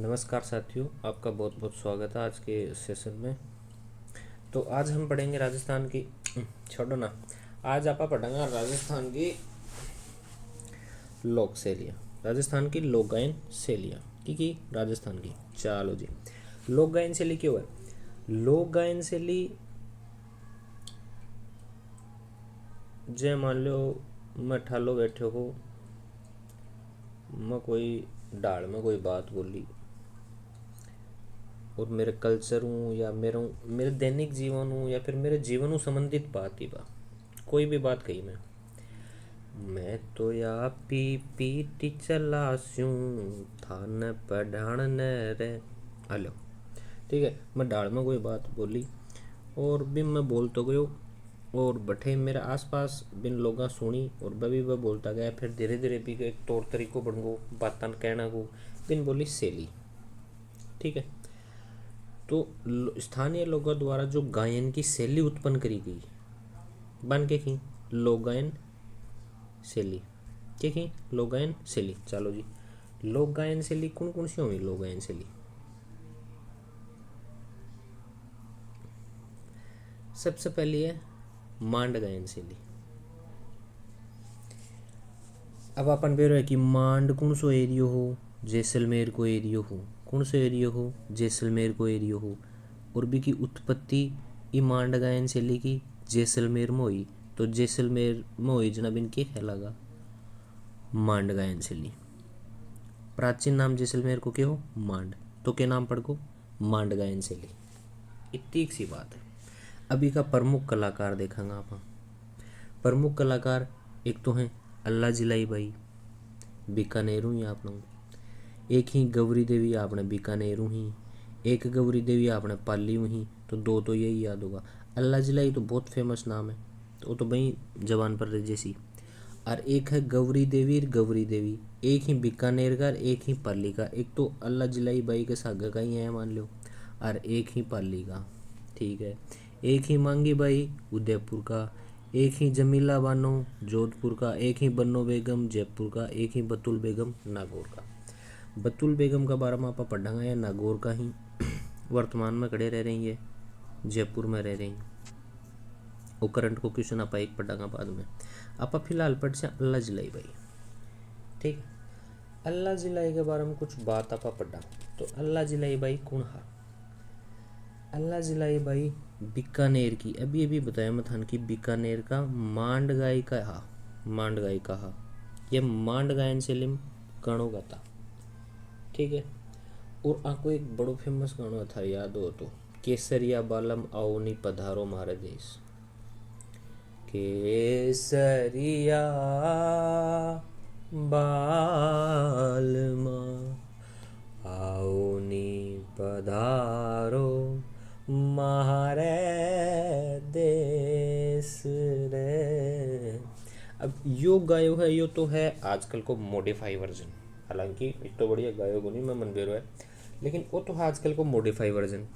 नमस्कार साथियों, आपका बहुत बहुत स्वागत है आज के सेशन में। तो आज हम पढ़ेंगे राजस्थान की छोड़ो ना। आज आप पढ़ेंगे राजस्थान की लोक शैलियाँ, राजस्थान की लोक गायन शैलियाँ की राजस्थान की। चलो जी, लोक गायन शैली क्यों है? लोक गायन शैली जे मान लो मैं ठालो बैठे हो, मैं कोई डाल में कोई बात बोली और मेरे कल्चर हूँ या मेरे दैनिक जीवन हूँ या फिर मेरे जीवन हूँ संबंधित बात ही बा कोई भी बात कही मैं तो या पी पी चलास्यूं थाने पढ़ान रे। हेलो, ठीक है, मैं डाल में कोई बात बोली और भी मैं बोल तो गयो और बठे मेरे आसपास बिन लोगा सुनी और बभी वह बोलता गया। फिर धीरे धीरे भी एक तौर तरीको बन गो बातन कहना को बिन बोली शैली। ठीक है, तो स्थानीय लोगों द्वारा जो गायन की शैली उत्पन्न करी गई बन के की लोक गायन शैली। ठीक है, लोक गायन शैली। चलो जी, लोक गायन शैली कौन कौन सी होगी? लोक गायन शैली सबसे पहली है मांड गायन शैली। अब अपन बेरो है कि मांड कौन सो एरियो हो? जैसलमेर को एरियो हो। कौन सो एरियो हो? जैसलमेर को एरियो हो। और भी की उत्पत्ति ई मांड गायन शैली की जैसलमेर में हुई। तो जैसलमेर में हुई जनाब इनके कहलागा मांड गायन शैली। प्राचीन नाम जैसलमेर को क्या हो? मांड। तो क्या नाम पड़ को? मांड गायन शैली। इतनी सी बात है। अभी का प्रमुख कलाकार देखेंगे आप। प्रमुख कलाकार एक तो हैं अल्लाह जिलाई बाई, बीकानेरू ही आप लोग। एक ही गौरी देवी आपने बीकानेरू ही। एक गौरी देवी आपने पाली ही। तो दो तो यही याद होगा। अल्लाह जिलाई तो बहुत फेमस नाम है, तो वो तो भाई जबान पर रह जैसी। और एक है गौरी देवी। गौरी देवी एक ही बीकानेर का, एक ही पाली का। एक तो अल्लाह जिलाई बाई के सागा का ही है मान लो, और एक ही पाली का। ठीक है, एक ही मांगी बाई उदयपुर का, एक ही जमीला बानो जोधपुर का, एक ही बन्नो बेगम जयपुर का, एक ही बतुल बेगम नागौर का। बतुल बेगम का बारे में आप पढ़ेंगे या नागौर का ही वर्तमान में खड़े रह रही है, जयपुर में रह रही। वो करंट को क्वेश्चन आप एक पढ़ेंगे बाद में। आप फिलहाल पढ़ से अल्लाह जिलाई बाई। ठीक है, अल्लाह जिलाई के बारे में कुछ बात आप पढ़ा। तो अल्लाह जिलाई बाई कौन है? अल्लाह जिलाई बाई बीकानेर की। अभी अभी बताया मैं थान की बीकानेर का मांड गाय का हा। मांड गाय का हा, ये मांड गायन शैली में गानों गाता। ठीक है, और आपको एक बड़ो फेमस गाना था याद हो तो, केसरिया बालम आओ नी पधारो मारे देश। केसरिया बालमा आओ नी पधारो मारे देश रे। अब यो गायो है, यो तो है आजकल को मॉडिफाई वर्जन। हालांकि एक तो बढ़िया गायो को नहीं मैं मन बेरो है, लेकिन वो तो है आजकल को मॉडिफाई वर्जन।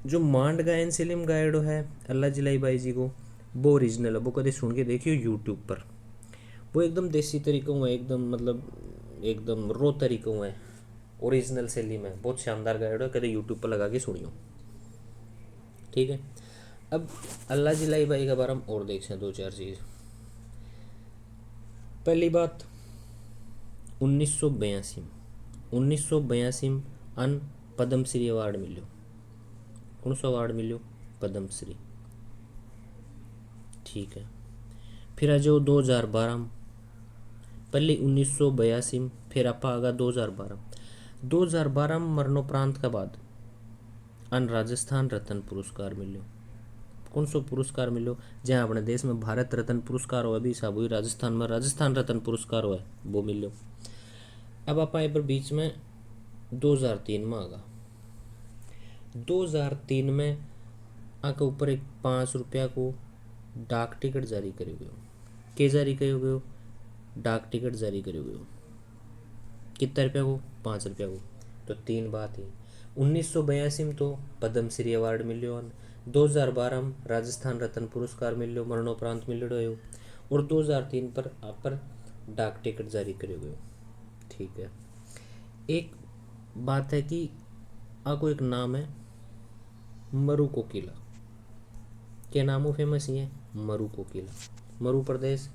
जो मांड गायन शैली गायडो है अल्लाह जिलाई बाई जी को, वो ओरिजिनल है। वो कभी सुन के देखियो यूट्यूब पर। वो एकदम देसी तरीकों में, एकदम मतलब एकदम रो तरीकों में, ओरिजिनल शैली में बहुत शानदार गायडो है। कभी यूट्यूब पर लगा के सुनियो। ठीक है, अब अल्लाह जिलाई बाई के बारे में और देख दो चार चीज़। पहली बात 1982 में अन पद्मश्री अवार्ड मिलो। कौन सा अवार्ड मिलो? पद्मश्री। ठीक है, फिर आ जाओ 2012 में। पहले 1982 में, फिर आप आगा 2012 में मरणोपरांत के बाद अन राजस्थान रत्न पुरस्कार मिलो। कौन सो पुरस्कार मिलो? जहाँ अपने देश में भारत रत्न पुरस्कार हो, अभी साबुई राजस्थान में राजस्थान रत्न पुरस्कार हो वो मिलो। अब आप पर बीच में 2003 में आगा। 2003 में आके ऊपर एक 5 रुपया को डाक टिकट जारी करो गयो। के जारी करो गयो? डाक टिकट जारी करो गयो। कितना रुपया को? 5 रुपया को। तो तीन बात ही 1982 में तो पद्मश्री अवार्ड मिलो, 2012 में राजस्थान रत्न पुरस्कार मिलो, मरणोपरांत मिलो है, और 2003 पर आप पर डाक टिकट जारी करो गयो। ठीक है, एक बात है कि आपको एक नाम है मरु कोकिला, क्या नामों फेमस ही है मरु कोकिला। मरु प्रदेश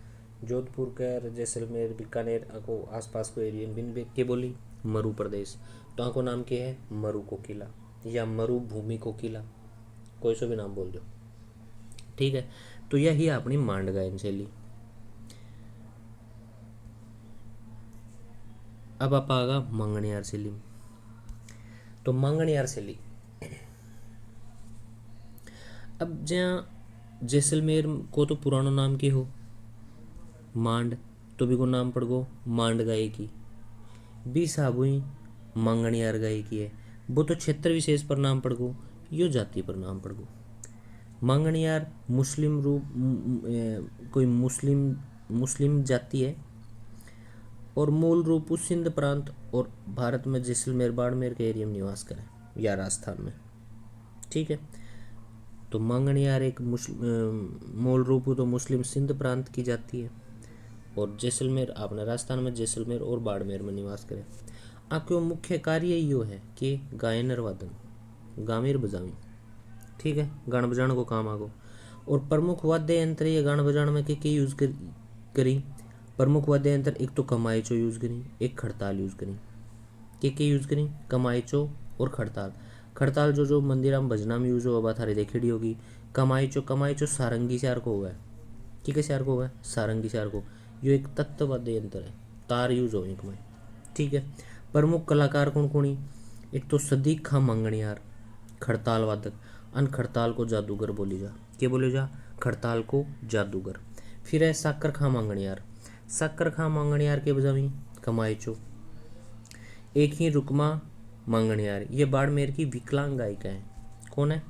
जोधपुर के जैसलमेर बीकानेर आको आसपास को एरिया बिन के बोली मरु प्रदेश, तो आको नाम क्या है मरु कोकिला या मरुभूमि कोकिला, कोई सो भी नाम बोल दो, ठीक है। तो यही अपनी मांड गायन शैली। अब आप आगा मंगणियार शैली। तो मंगणियार शैली, अब जहाँ जैसलमेर को तो पुराना नाम के हो मांड, तो भी को नाम पड़ गो मांड गायकी, बी साबुई मंगणियार गायकी है, वो तो क्षेत्र विशेष पर नाम पड़ गो, यो जाति पर नाम पड़ गो। मंगणियार मुस्लिम रूप कोई मुस्लिम जाति है और मूल रूप उस सिंध प्रांत और भारत में जैसलमेर बाड़मेर के एरिया में निवास करे या राजस्थान में, ठीक है। तो मंगणियार एक मूल रूप तो मुस्लिम सिंध प्रांत की जाती है और जैसलमेर आपने राजस्थान में जैसलमेर और बाड़मेर में निवास करे। आपके मुख्य कार्य यो है कि गायन और वादन गामेर बजावी, ठीक है, गान बजाने को काम आगो। और प्रमुख वाद्य यंत्र ये गान बजाने में के यूज करी, प्रमुख वाद्य यंत्र एक तो कमाईचो यूज करी, एक खड़ताल यूज करी। के यूज करी कमाईचो और खड़ताल। खड़ताल जो मंदिर में भजना में यूज हो अब थारी देखेड़ी होगी। कमाईचो सारंगी श्यार को हुआ है, ठीक श्यार को हुआ है सारंगी श्यार को, यो एक तत्ववाद्य यंत्र है, तार यूज हो एक में, ठीक है। प्रमुख कलाकार कौन कौन, एक तो सदीक खां मंगणियार खड़ताल वादक, अन खड़ताल को जादूगर बोली जा, क्या बोले जा खड़ताल को जादूगर। फिर है साकर खां मंगणियार, साकर खां मंगणियार के बजावी कमाईचो। एक ही रुकमा मंगणियार, ये बाड़मेर की विकलांग गायिका है, कौन है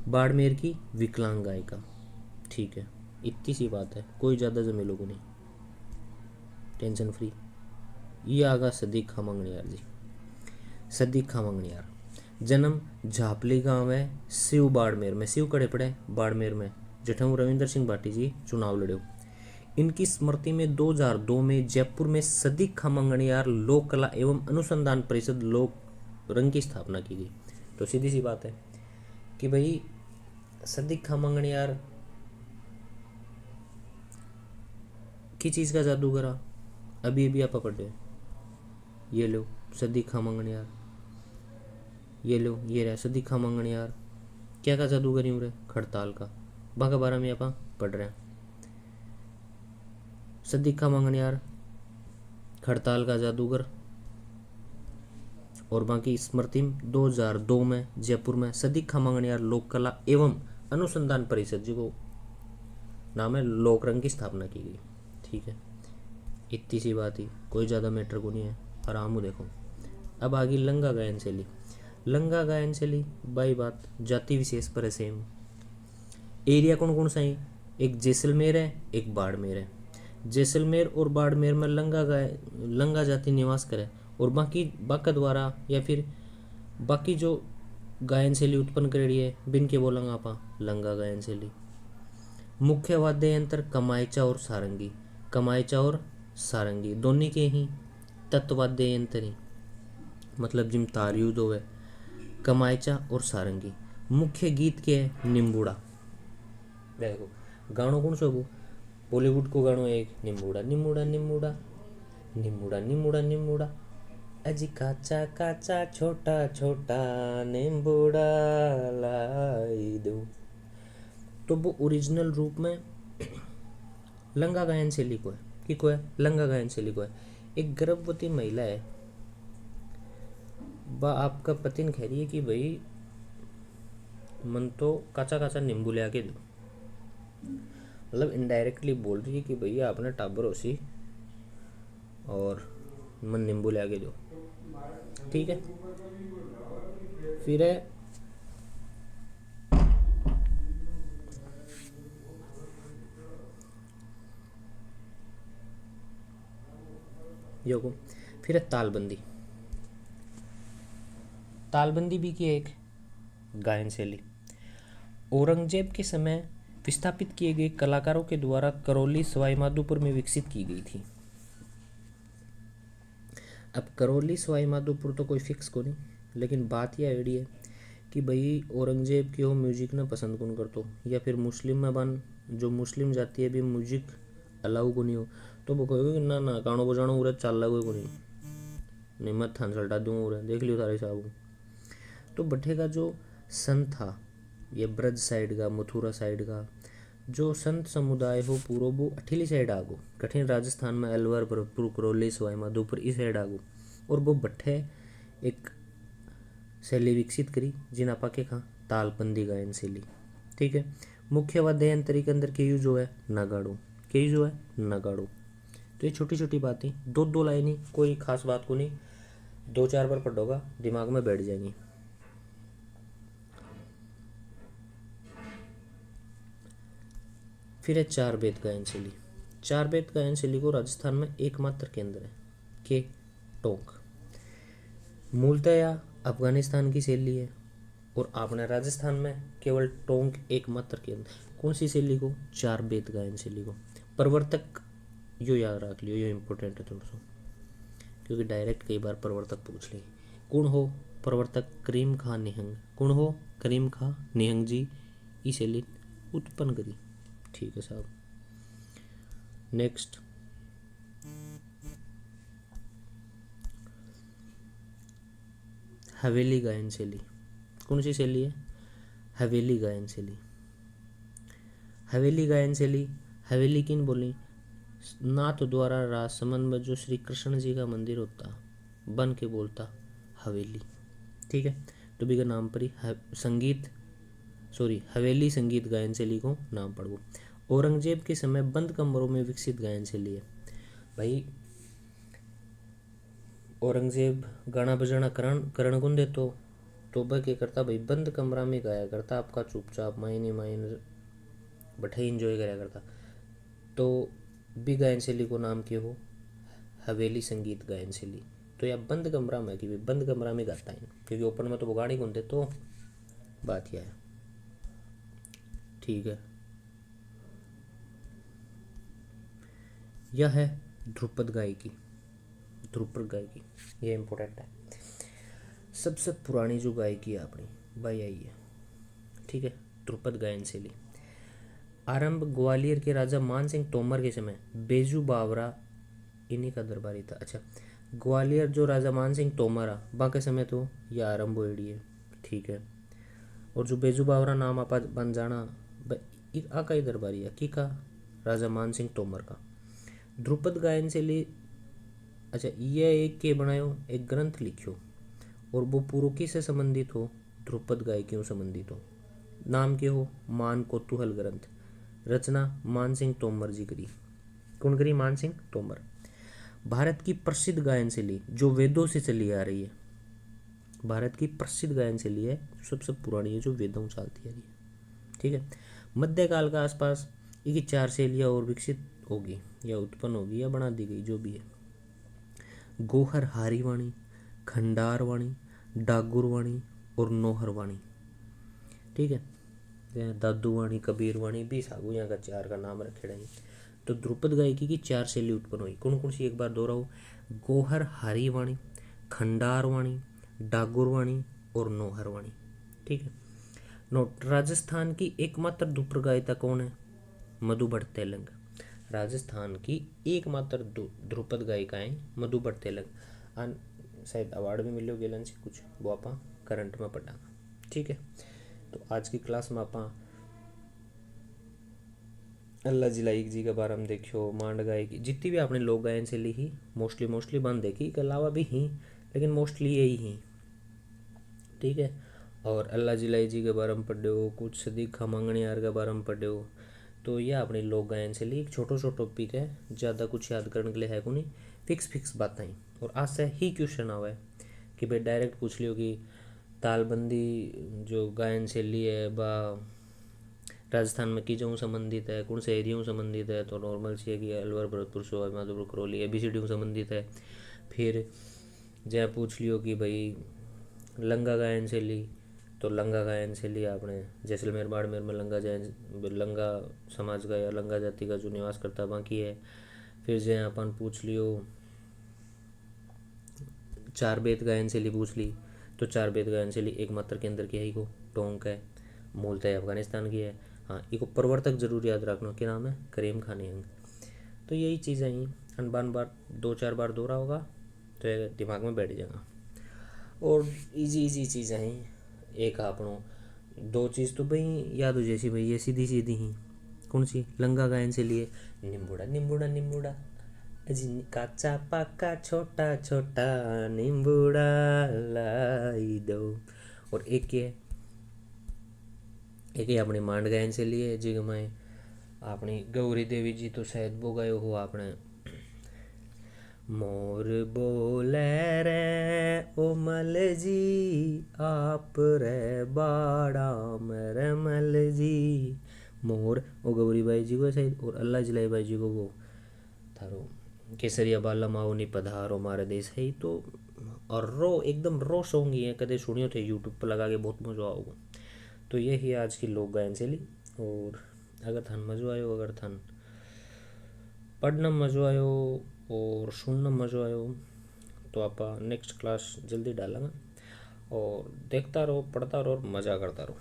बाड़मेर की विकलांग गायिका, ठीक है। इतनी सी बात है, कोई ज़्यादा जमेलों को नहीं, टेंशन फ्री। ये आगा सदीक खां मंगणियार जी। सदीक खां मंगणियार जन्म झापली गांव है शिव बाड़मेर में, शिव कड़े पड़े बाड़मेर में, जठऊ रविंद्र सिंह भाटी जी चुनाव लड़े। इनकी स्मृति में 2002 में जयपुर में सदीक खां मंगणियार लोक कला एवं अनुसंधान परिषद लोक रंग की स्थापना की गई। तो सीधी सी बात है कि भाई सदीक खां मंगणियार की चीज़ का जादूगर अभी अभी आप पढ़े, ये लो सदीक खां मंगणियार, ये लो ये रहा सदीक खां मंगणियार, क्या का जादूगर यूँ रे खड़ताल का, बाका बारह में आप पढ़ रहे हैं। सदीक खां मंगणियार खड़ताल का जादूगर, और बाकी स्मृति 2002 में जयपुर में सदीक खां मंगणियार लोक कला एवं अनुसंधान परिषद जी को नाम है लोक रंग की स्थापना की गई, ठीक है। इतनी सी बात ही, कोई ज़्यादा मैटर को नहीं है, आराम हो देखो। अब आगे लंगा गायन शैली। लंगा गायन शैली बाई बात जाति विशेष पर है सेम। एरिया कौन कौन सा है, एक जैसलमेर है एक बाड़मेर है। जैसलमेर और बाड़मेर में लंगा जाति निवास करे और बाकी बाका द्वारा या फिर बाकी जो गायन शैली उत्पन्न करेड़ी है बिन के बोलेंगे आप लंगा गायन शैली। मुख्य वाद्य यंत्र कमाईचा और सारंगी, कमाईचा और सारंगी दोनों के ही तत्वाद्य यंत्र ही, मतलब जिम तार यूज होवे कमाईचा और सारंगी। मुख्य गीत के है निम्बूड़ा, देखो गानों कौन सो बॉलीवुड को गानों एक निम्बूड़ा निम्बूड़ा निम्बूड़ा निम्बूड़ा निम्बूड़ा निम्बूड़ा, अजी काचा काचा छोटा छोटा निम्बूड़ा लाई दो। तो वो ओरिजिनल रूप में लंगा गायन शैली को है कि को है लंगा गायन शैली को है। एक गर्भवती महिला है, वह आपका पतिन कह रही है कि भाई मन तो काचा काचा नींबू ले आके दो, मतलब इनडायरेक्टली बोल रही है कि भैया आपने टाबर होसी और मन नींबू ले आके दो, ठीक है। फिर है योगो, फिर है तालबंदी। तालबंदी भी की एक गायन शैली औरंगजेब के समय विस्थापित किए गए कलाकारों के द्वारा करौली सवाई माधोपुर में विकसित की गई थी। अब करौली सवाई माधोपुर तो कोई फिक्स को नहीं, लेकिन बात यह आइडी है कि भाई औरंगजेब की हो म्यूजिक ना पसंद कौन करतो, या फिर मुस्लिम में बन जो मुस्लिम जाती है भी म्यूजिक अलाउ को नहीं हो, तो वो कहोगे ना ना गानो बजानो उरे चाल लगो को नहीं मत थान सल्टा दूँ उरे देख लियो सारे साहब। तो भट्टे का जो संत था, ये ब्रज साइड का मथुरा साइड का जो संत समुदाय हो पूरा वो अठीली साइड आगो, कठिन राजस्थान में अलवर भरतपुर करौली सवाई माधोपुर इस साइड आगो, और वो भट्टे एक शैली विकसित करी जिन आपा के कहा तालबंदी गायन शैली। ठीक है, मुख्य वाद्य यंत्र के अंदर के जो है नगाड़ो, के जो है नगाड़ो। तो ये छोटी छोटी बातें, दो दो लाइनें, कोई खास बात को नहीं, दो चार बार पढ़ोगा दिमाग में बैठ जाएंगी। फिर है चार बेत गायन शैली। चार बेत गायन शैली को राजस्थान में एकमात्र केंद्र है के टोंक, मूलतः यह अफगानिस्तान की शैली है और आपने राजस्थान में केवल टोंक एकमात्र केंद्र। कौन सी शैली को? चार बेत गायन शैली को। प्रवर्तक यो याद रख लियो, यो इम्पोर्टेंट है थोड़ा सा, क्योंकि डायरेक्ट कई बार प्रवर्तक पूछ ले। कौन हो प्रवर्तक? करीम खां निहंग। कौन हो? करीम खां निहंग जी ई शैली उत्पन्न करी। ठीक है साहब, नेक्स्ट हवेली गायन शैली। कौन सी शैली है? हवेली गायन शैली। हवेली गायन शैली, हवेली किन बोली? नाथ द्वारा राजसमंद में जो श्री कृष्ण जी का मंदिर होता बन के बोलता हवेली। ठीक है, तो भी का नाम पर ही संगीत हवेली संगीत गायन शैली को नाम पड़ो। औरंगजेब के समय बंद कमरों में विकसित गायन शैली है। भाई औरंगजेब गाना बजाना करण कौन देतो, तो वह क्या करता भाई बंद कमरा में गाया करता, आपका चुपचाप मायने मायने बैठे इंजॉय कराया करता। तो भी गायन शैली को नाम क्या हो? हवेली संगीत गायन शैली। तो यह बंद कमरा में कि बंद कमरा में गाता है, क्योंकि ओपन में तो वो गाड़ी कौन दे, तो बात यह है। ठीक है, यह है ध्रुपद गायकी। ध्रुपद गायकी ये इंपॉर्टेंट है। सबसे पुरानी जो गायकी है अपनी भाई आई है। ठीक है, ध्रुपद गायन शैली आरंभ ग्वालियर के राजा मान सिंह तोमर के समय, बेजू बावरा इन्हीं का दरबारी था। अच्छा, ग्वालियर जो राजा मान सिंह तोमर आ बाके समय तो यह आरंभ हुई है। ठीक है, और जो बेजू बावरा नाम आप बन जाना आ का ही दरबारी है की का? राजा मान सिंह तोमर का। ध्रुपद गायन शैली, अच्छा ये एक के बनायो एक ग्रंथ लिखियो और वो पूर्वकी से संबंधित हो, ध्रुपद गायकियों संबंधित हो। नाम के हो? मान कौतूहल ग्रंथ। रचना मान सिंह तोमर जी करी। कौन करी? मान सिंह तोमर। भारत की प्रसिद्ध गायन शैली जो वेदों से चली आ रही है, भारत की प्रसिद्ध गायन शैली है सबसे पुरानी है जो वेदों चलती आ रही है। ठीक है, मध्यकाल का आसपास ये चार शैलियाँ और विकसित होगी या उत्पन्न होगी या बना दी गई जो भी है। गोहर हारी वाणी, खंडार वाणी, डागुर वाणी और नोहर वाणी। ठीक है, दादू वाणी कबीर वाणी भी सागू यहाँ का चार का नाम रखे रहेंगे। तो ध्रुपद गायकी की चार शैली उत्पन्न हुई। कौन कौन सी? एक बार दोहराओ, गोहर हारी वाणी, खंडार वाणी, डागुर वाणी और नोहर वाणी। ठीक है, नोट राजस्थान की एकमात्र ध्रुपद गायिका कौन है? मधु भट्ट तेलंग। राजस्थान की एकमात्र ध्रुपद गायिकाएं मधु भट्ट तेलंग। शायद अवार्ड भी मिले गेलन से कुछ, वो आप करंट में पढ़ा। ठीक है, तो आज की क्लास में आप अल्लाह जिलाईक जी के बारे में देखियो, मांड गायकी जितनी भी आपने लोक गायन शैली ही मोस्टली बंद देखी, के अलावा भी ही, लेकिन मोस्टली यही ही। ठीक है, और अल्लाह जिलाई जी के बारे में पढ़े हो, कुछ सदीक खां मंगणियार के बारे में पढ़े हो। तो यह अपनी लोक गायन शैली एक छोटो छोटो टॉपिक है, ज़्यादा कुछ याद करने के लिए है को नहीं, फिक्स बातें। और आज से ही क्वेश्चन आवा है कि भाई डायरेक्ट पूछ लियो कि तालबंदी जो गायन शैली है बा राजस्थान में किजों संबंधित है, कौन से एरिया संबंधित है, तो नॉर्मल सी है कि अलवर भरतपुर सवाई माधोपुर करौली ABCD संबंधित है। फिर जहाँ पूछ लियो कि भाई लंगा गायन शैली, तो लंगा गायन शैली आपने जैसलमेर बाड़मेर में लंगा समाज का या लंगा जाति का जो निवास करता बाकी है। फिर जहाँ अपन पूछ लियो चार बेत गायन शैली पूछ ली तो चार बेत गायन शैली एक मात्र के अंदर की है, को टोंक है, मूलतः अफगानिस्तान की है। हाँ, इसको प्रवर्तक जरूर याद रखना, क्या नाम है, करीम खान यंग। तो यही चीज़ें हैं, अनबान बार 2-4 बार दोहरा होगा तो ये दिमाग में बैठ जाएगा। और इजी इजी चीज़ें हैं, एक आपनो दो चीज़ तो भाई याद हो जैसी भाई, ये सीधी सीधी ही। कौन सी, लंगा गायन से लिए, निम्बूड़ा निम्बूड़ा निम्बूड़ा, अजी काचा पाका छोटा छोटा निम्बूड़ा लाई दो। और एक ये एक ही अपनी मांड गायन से लिए जी मैं अपनी गौरी देवी जी तो शायद वो गए हो आपने, मोर बोले रे ओ मल जी आप रे बाड़ा मेरे मल जी। मोर ओ गौरी बाई जी को शायद, और अल्लाह जलाई बाई जी को वो थारो केसरिया बाला माओ नी पधारो मारे देश है। तो और रो एकदम रो सॉन्ग ही है, कदे सुनियो थे यूट्यूब पर लगा के, बहुत मज़ा आओगे। तो यही आज की लोक गायन शैली। और अगर थान मज़ो आयो, अगर थान पढ़ना मज़ो आयो और सुनना मज़ो आयो तो आप नेक्स्ट क्लास जल्दी डालेंगे। और देखता रहो, पढ़ता रहो और मज़ा करता रहो।